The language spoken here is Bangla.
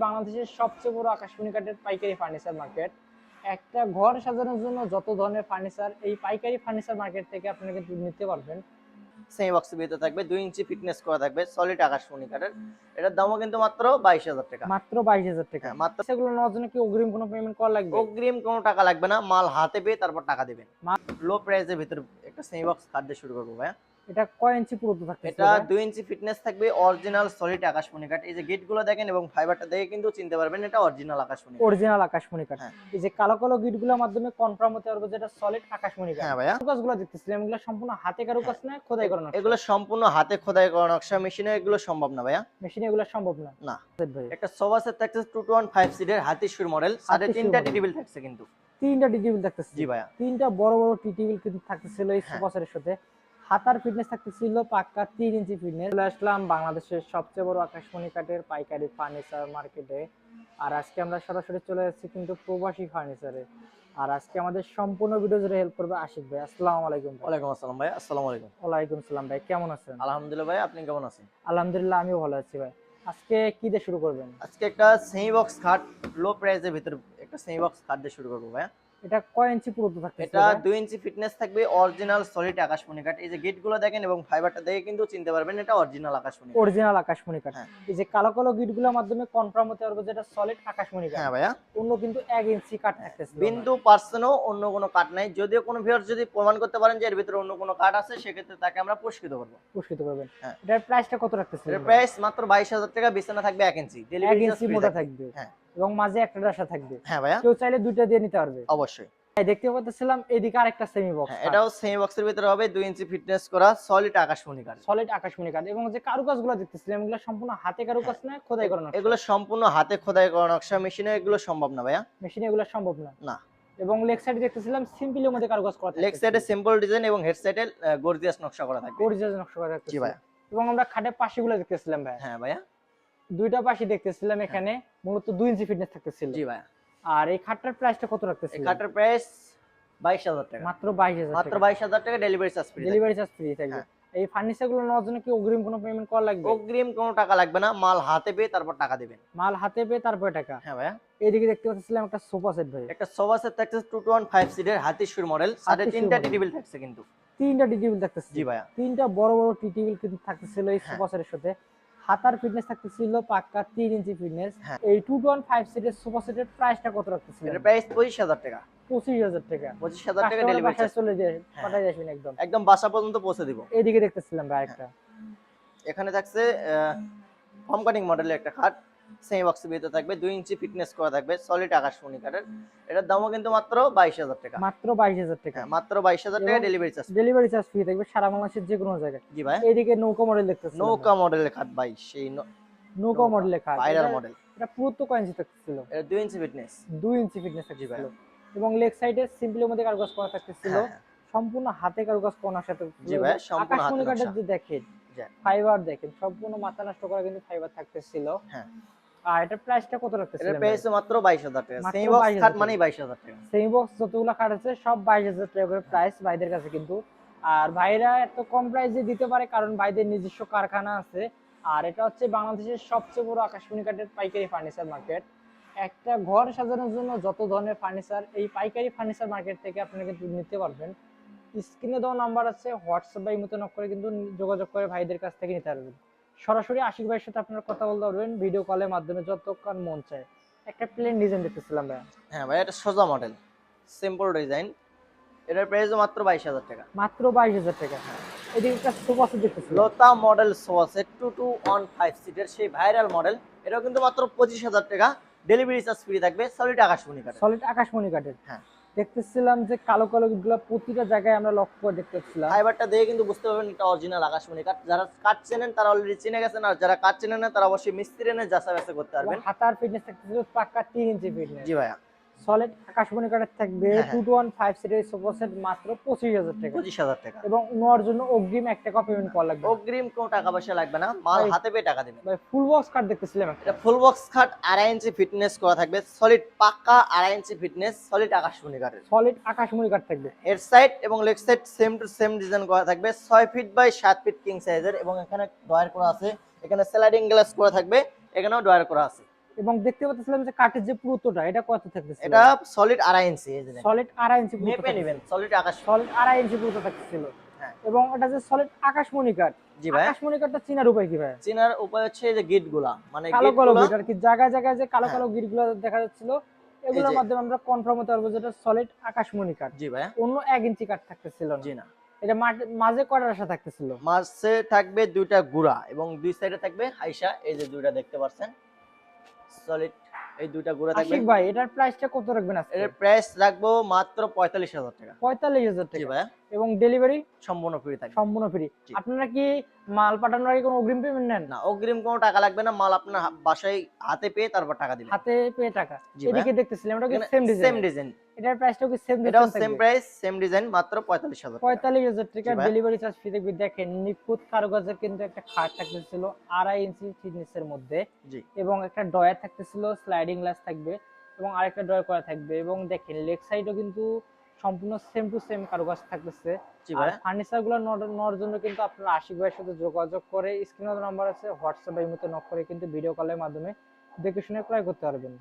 বাংলাদেশের সবচেয়ে বড় আকাশমণি কাঠের পাইকারি ফার্নিচার মার্কেট। একটা ঘর সাজানোর জন্য যত ধরনের ফার্নিচার এই পাইকারি ফার্নিচার মার্কেট থেকে আপনারা কিন্তু নিতে পারবেন। সেমি বক্সের ভিতরে থাকবে 2 ইঞ্চি ফিটনেস করা থাকবে সলিড আকাশমণি কাঠের। এটার দামও কিন্তু মাত্র 22,000 টাকা। মাত্র 22,000 টাকা। হ্যাঁ, মাত্র। সেগুলো নেওয়ার জন্য কি অগ্রিম কোনো পেমেন্ট করা লাগবে? অগ্রিম কোনো টাকা লাগবে না, মাল হাতে পেয়ে তারপর টাকা দিবেন। লো প্রাইসের ভিতরে একটা সেমি বক্স কাঠ দিয়ে শুরু করবো ভাইয়া। এটা কয় ইঞ্চি পুরো থাকবে? এটা 2 ইঞ্চি ফিটনেস থাকবে, অরিজিনাল সলিড আকাশমণি কাঠ। এই যে গেটগুলো দেখেন এবং ফাইবারটা দেখে কিন্তু চিনতে পারবেন এটা অরিজিনাল আকাশমণি। অরিজিনাল আকাশমণি কাঠ। হ্যাঁ। এই যে কালো কালো গিটগুলোর মাধ্যমে কনফার্ম হতে পারবে যেটা সলিড আকাশমণি কাঠ। হ্যাঁ ভাইয়া। কারুকাজগুলো দেখতেছিলাম এগুলো সম্পূর্ণ হাতে কারুকাজ না খোদাই করা নকশা? এগুলো সম্পূর্ণ হাতে খোদাই করা নকশা, মেশিনে এগুলো সম্ভব না ভাইয়া। মেশিনে এগুলো সম্ভব না। না। ভাই একটা সোফা সেট থাকছে 215 সিটের হাতিশুর মডেল, সাথে তিনটা টি টেবিল থাকছে কিন্তু। তিনটা টি টেবিল থাকতেছে। জি ভাইয়া। তিনটা বড় বড় টি টেবিল কিন্তু থাকতেছিল এই সোফা সেটের সাথে। হাতার ফিটনেস থাকতেছিল পাক্কা 3 ইঞ্চি ফিটনেস। চলে আসলাম বাংলাদেশের সবচেয়ে বড় আকাশমণি কাঠের পাইকারি ফার্নিচার মার্কেটে। আর আজকে আমরা সরাসরি চলে যাচ্ছি কিন্তু প্রবাসী ফার্নিচারে। আর আজকে আমাদের সম্পূর্ণ ভিডিও জুড়ে হেল্প করবে আশিক ভাই। আসসালামু আলাইকুম। ওয়ালাইকুম আসসালাম ভাই। আসসালামু আলাইকুম। ওয়ালাইকুম সালাম ভাই, কেমন আছেন? আলহামদুলিল্লাহ ভাই, আপনি কেমন আছেন? আলহামদুলিল্লাহ আমিও ভালো আছি ভাই। আজকে কি দিয়ে শুরু করবেন? আজকে একটা সেমি বক্স খাট, লো প্রাইসের ভিতরে একটা সেমি বক্স খাট দিয়ে শুরু করবো ভাইয়া। এটা কয় ইঞ্চি পুরো থাকবে? এটা 2 ইঞ্চি ফিটনেস থাকবে, অরিজিনাল সলিড আকাশমণি কাঠ। এই যে গেটগুলো দেখেন এবং ফাইবারটা দেখে কিন্তু চিনতে পারবেন এটা অরিজিনাল আকাশমণি। অরিজিনাল আকাশমণি কাঠ। হ্যাঁ। এই যে কালো কালো গিটগুলোর মাধ্যমে কনফার্ম হতে পারবে যেটা সলিড আকাশমণি কাঠ। হ্যাঁ ভাইয়া। অন্য কিন্তু 1 ইঞ্চি কাঠ থাকতেছে। বিন্দু পার্সেন্টও অন্য কোনো কাঠ নাই। যদিও কোনো ভিউয়ার যদি প্রমাণ করতে পারেন যে এর ভিতরে অন্য কোনো কাঠ আছে, সেক্ষেত্রে তাকে আমরা পুরস্কৃত করব। পুরস্কৃত করবেন। হ্যাঁ। এটার প্রাইসটা কত রাখতেছেন? এর প্রাইস মাত্র 22,000 টাকা। বিছানা থাকবে 1 ইঞ্চি, 1 ইঞ্চি মোটা থাকবে। হ্যাঁ। এবং মাঝে একটা ডাসা থাকবে। হ্যাঁ ভাইয়া। কেউ চাইলে দুইটা দিয়ে নিতে পারবে। অবশ্যই। দেখতে পাচ্ছিলাম এদিকে আরেকটা সেমি বক্স। হ্যাঁ, এটাও সেমি বক্সের ভিতরে হবে, 2 ইঞ্চি ফিটনেস করা সলিড আকাশমণি কাঠ। সলিড আকাশমণি কাঠ। এবং যে কারুকাজগুলো দেখতেছিলাম এগুলো সম্পূর্ণ হাতে কারুকাজ না খোদাই করা নকশা? এগুলো সম্পূর্ণ হাতে খোদাই করা নকশা, মেশিনে এগুলো সম্ভব না ভাইয়া। মেশিনে এগুলো সম্ভব না। না। এবং লেগ সাইডে দেখতেছিলাম সিম্পলের মধ্যে কারুকাজ করা থাকে। লেগ সাইডে সিম্পল ডিজাইন এবং হেড সাইডে গর্জিয়াস নকশা করা থাকবে। গর্জিয়াস নকশা করা থাকতেছে। জি ভাইয়া। এবং আমরা খাটের পাশিগুলো দেখতেছিলাম ভাই। হ্যাঁ ভাইয়া। দুইটা পাশি দেখতেছিলাম এখানে মূলত 2 ইঞ্চি ফিটনেস থাকতেছিল। জি ভাইয়া। আর এই খাটটার প্রাইসটা কত রাখতেছিল? এই খাটের প্রাইস 22,000 টাকা। মাত্র 22,000 টাকা। মাত্র 22,000 টাকা, delivery charge free. Delivery charge free থাকবে। এই ফার্নিচারগুলো নেওয়ার জন্য কি অগ্রিম কোনো পেমেন্ট করা লাগবে? অগ্রিম কোনো টাকা লাগবে না, মাল হাতে পেয়ে তারপর টাকা দিবেন। মাল হাতে পেয়ে তারপরে টাকা। হ্যাঁ ভাইয়া। এইদিকে দেখতে পাচ্ছিলাম একটা সোফা সেট ভাই। একটা সোফা সেট থাকছে 215 সিটের হাতিশুর মডেল, সাথে তিনটা টি টেবিল থাকছে কিন্তু। তিনটা টি টেবিল থাকতেছে। জি ভাইয়া। তিনটা বড় বড় টি টেবিল কিন্তু থাকতেছিল এই সোফা সেটের সাথে। হাতার ফিটনেস থাকতেছিল পাক্কা 3 ইঞ্চি ফিটনেস। এই 215 সিটের সোফা সেটের প্রাইসটা কত রাখতেছিল? এর প্রাইস 25,000 টাকা। 25,000 টাকা। 25,000 টাকা, ডেলিভারি চার্জ চলে যায়, পাঠাই যাবেন একদম। একদম বাসা পর্যন্ত পৌঁছে দিব। এইদিকে দেখতেছিলাম ভাই আরেকটা। এখানে থাকছে ফর্ম কাটিং মডেলের একটা খাট, সেমি বক্সের ভিতরে থাকবে, 2 ইঞ্চি ফিটনেস করা থাকবে, সলিড আকাশমণি কাঠের। এটার দামও কিন্তু মাত্র 22,000 টাকা। মাত্র 22,000 টাকা। হ্যাঁ, মাত্র 22,000 টাকা, delivery charge. Delivery charge free থাকবে সারা বাংলাদেশের যে কোনো জায়গায়। জি ভাই। এইদিকে নৌকা মডেল দেখতেছিলাম। নৌকা মডেলের খাট ভাই, সেই নৌকা মডেলের খাট। Viral model. এটা পুরো কয় ইঞ্চি থাকতেছিল? এটা 2 ইঞ্চি ফিটনেস। 2 ইঞ্চি ফিটনেস জি ভাই। থাকতেছিল। এবং লেগ সাইডে সিম্পলের মধ্যে কারুকাজ করা থাকতেছিল। সম্পূর্ণ হাতে কারুকাজ করার সাথে। জি ভাই, সম্পূর্ণ হাতে আকাশমণি কাঠের যে দেখেন ফাইবার দেখেন সম্পূর্ণ মাথা নষ্ট করা কিন্তু ফাইবার থাকতেছিল। হ্যাঁ। আর এটার প্রাইসটা কত রাখতেছিল? এর প্রাইস মাত্র 22,000 টাকা। সেমি বক্স খাট মানেই 22,000 টাকা। সেমি বক্স যতগুলো খাট আছে সব 22,000 টাকা করে প্রাইস ভাইদের কাছে কিন্তু। আর ভাইরা এত কম প্রাইসে দিতে পারে কারণ ভাইদের নিজস্ব কারখানা আছে। আর এটা হচ্ছে বাংলাদেশের সবচেয়ে বড় আকাশমণি কাঠের পাইকারি ফার্নিচার মার্কেট। একটা ঘর সাজানোর জন্য যত ধরনের ফার্নিচার এই পাইকারি ফার্নিচার মার্কেট থেকে আপনারা কিন্তু নিতে পারবেন। স্ক্রিনে দেওয়া নাম্বার আছে, হোয়াটসঅ্যাপ বা ইমোতে নক করে কিন্তু যোগাযোগ করে ভাইদের কাছ থেকে নিতে পারবেন। সরাসরি আশিক ভাইয়ের সাথে আপনারা কথা বলতে পারবেন ভিডিও কলের মাধ্যমে যতক্ষণ মন চায়। একটা প্লেন ডিজাইন দেখতেছিলাম ভাই। হ্যাঁ ভাই, এটা সোজা মডেল, সিম্পল ডিজাইন। এটার প্রাইস মাত্র 22,000 টাকা। মাত্র 22,000 টাকা। এদিকে একটা সোফা সেট দেখতেছি, লতা মডেল সোফা সেট 215 সিটের, সেই ভাইরাল মডেল। এটাও কিন্তু মাত্র 25,000 টাকা, ডেলিভারি চার্জ ফ্রি থাকবে, সলিড আকাশমণি কাঠ। সলিড আকাশমণি কাঠের। হ্যাঁ। দেখতেছিলাম যে কালো কালো গুলো প্রতিটা জায়গায় আমরা লক্ষ্য করে দেখতেছিলাম। ফাইবারটা দেখে কিন্তু বুঝতে পারবেন এটা অরিজিনাল আকাশমণি কাঠ। যারা কাঠ চেনেন তারা অলরেডি চিনে গেছেন, আর যারা কাঠ চেনেন না তারা অবশ্যই মিস্ত্রি এনে যাচাই বাছাই করতে পারবেন। হাতার ফিটনেস থাকতেছিল পাক্কা 3 ইঞ্চি ফিটনেস। জি ভাইয়া। সলিড আকাশমণি কাঠের থাকবে 215 সিটের সোফা সেট মাত্র 25,000 টাকা। 25,000 টাকা। এবং নেওয়ার জন্য অগ্রিম 1 টাকা পেমেন্ট করা লাগবে। অগ্রিম কোনো টাকা পয়সা লাগবে না, মাল হাতে পেয়ে টাকা দিবেন। ভাই ফুল বক্স কাঠ দেখতেছিলাম একটা। এটা ফুল বক্স খাট, 2.5 ইঞ্চি ফিটনেস করা থাকবে, সলিড পাক্কা 2.5 ইঞ্চি ফিটনেস, সলিড আকাশমণি কাঠের। সলিড আকাশমণি কাঠ থাকবে। এর সাইড এবং leg side same to same design করা থাকবে, 6 ফিট বাই 7 ফিট কিং সাইজের। এবং এখানে ডয়ার করা আছে, এখানে স্লাইডিং গ্লাস করা থাকবে, এখানেও ডয়ার করা আছে। এবং দেখতে পাচ্ছিলাম যে কাঠের যে পুরুত্বটা এটা কত থাকতেছিল? এটা সলিড 2.5 ইঞ্চি, এই যে দেখেন। সলিড 2.5 ইঞ্চি পুরুত্ব মেপে থাকতেছিল। নেবেন সলিড আকাশ। সলিড 2.5 ইঞ্চি পুরুত্ব থাকতেছিল। হ্যাঁ। এবং এটা যে সলিড আকাশমণি কাঠ, জি ভাই। আকাশমণি কাঠটা চিনার উপায় কি ভাই? চেনার উপায় হচ্ছে এই যে গিট গুলা, মানে কালো গিট কালো গুলা। গিট আর কি, জায়গায় জায়গায় যে কালো হ্যাঁ। কালো গিট গুলো দেখা যাচ্ছিল, এই এগুলোর যে মাধ্যমে আমরা কনফার্ম হতে পারবো যেটা সলিড আকাশমণি কাঠ। জি ভাই। অন্য 1 ইঞ্চি কাঠ থাকতেছিল না। জি না। এটা মাঝে কয়টা রাশা থাকতেছিল? মাঝে থাকবে দুইটা গুড়া এবং দুই সাইডে থাকবে হাইসা, এই যে দুইটা দেখতে পাচ্ছেন সলিড, এই দুইটা গুড়া থাকবে। আশিক ভাই এটার প্রাইসটা কত রাখবেন আজকে? এর প্রাইস রাখবো মাত্র 45,000 টাকা। 45,000 জি টাকা। ভাই। এবং ডেলিভারি সম্পূর্ণ ফ্রি থাকবে। সম্পূর্ণ ফ্রি। জি। আপনারা কি মাল পাঠানোর আগে কোনো অগ্রিম পেমেন্ট নেন? না, অগ্রিম কোনো টাকা লাগবে না, মাল আপনার বাসায় হাতে পেয়ে তারপর টাকা দিবেন। হাতে পেয়ে টাকা। জি ভাই। এদিকে দেখতেছিলাম এটা কি এখানে সেম সেম ডিজাইন? ডিজাইন, এটার প্রাইসটাও কি সেম এটাও ডিজাইন সেম থাকবে? প্রাইস সেম ডিজাইন, মাত্র 45,000 টাকা। 45,000 টাকা জি ভাই। ডেলিভারি চার্জ ফ্রি থাকবে। দেখেন নিখুঁত কারুকাজের কিন্তু একটা খাট থাকতেছিল 2.5 ইঞ্চি থিকনেসের মধ্যে, জি। এবং একটা ডয়ার থাকতেছিল, স্লাইডিং গ্লাস থাকবে এবং আরেকটা ডয়ার করা থাকবে। এবং দেখেন লেগ সাইডও কিন্তু সম্পূর্ণ সেম টু সেম কারুকাজ থাকতেছে। জি আর ভাই। ফার্নিচার গুলো নেওয়ার জন্য কিন্তু আপনারা আশিক ভাইয়ের সাথে যোগাযোগ করে, স্ক্রিনে নাম্বার আছে, হোয়াটসঅ্যাপ বা ইমোতে নক করে কিন্তু ভিডিও কলের মাধ্যমে দেখে শুনে ক্রয় করতে পারবেন।